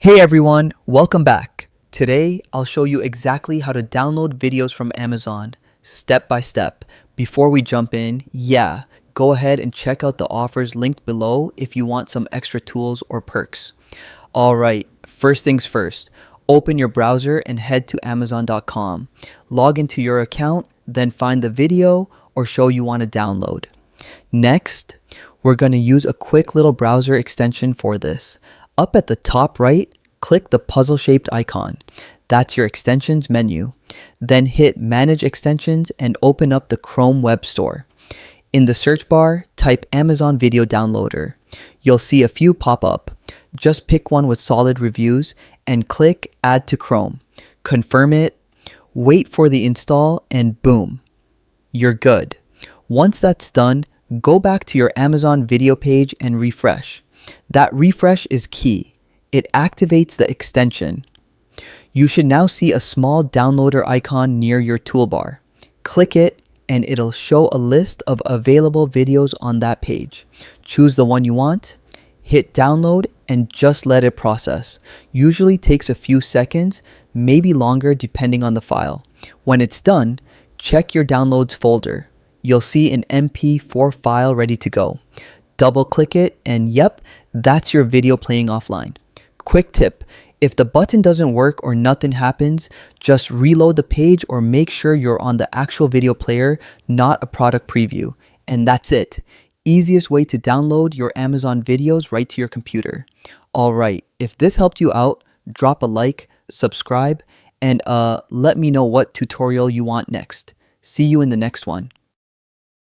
Hey everyone, welcome back. Today, I'll show you exactly how to download videos from Amazon, step by step. Before we jump in, go ahead and check out the offers linked below if you want some extra tools or perks. Alright, first things first, open your browser and head to Amazon.com. Log into your account, then find the video or show you want to download. Next, we're going to use a quick little browser extension for this. Up at the top right, click the puzzle-shaped icon. That's your extensions menu. Then hit Manage Extensions and open up the Chrome Web Store. In the search bar, type Amazon Video Downloader. You'll see a few pop up. Just pick one with solid reviews and click Add to Chrome. Confirm it, wait for the install, and boom, you're good. Once that's done, go back to your Amazon video page and refresh. That refresh is key. It activates the extension. You should now see a small downloader icon near your toolbar. Click it and it'll show a list of available videos on that page. Choose the one you want, hit download, and just let it process. Usually takes a few seconds, maybe longer depending on the file. When it's done, check your downloads folder. You'll see an MP4 file ready to go. Double click it and yep, that's your video playing offline. Quick tip, if the button doesn't work or nothing happens, just reload the page or make sure you're on the actual video player, not a product preview. And that's it. Easiest way to download your Amazon videos right to your computer. Alright, if this helped you out, drop a like, subscribe, and let me know what tutorial you want next. See you in the next one.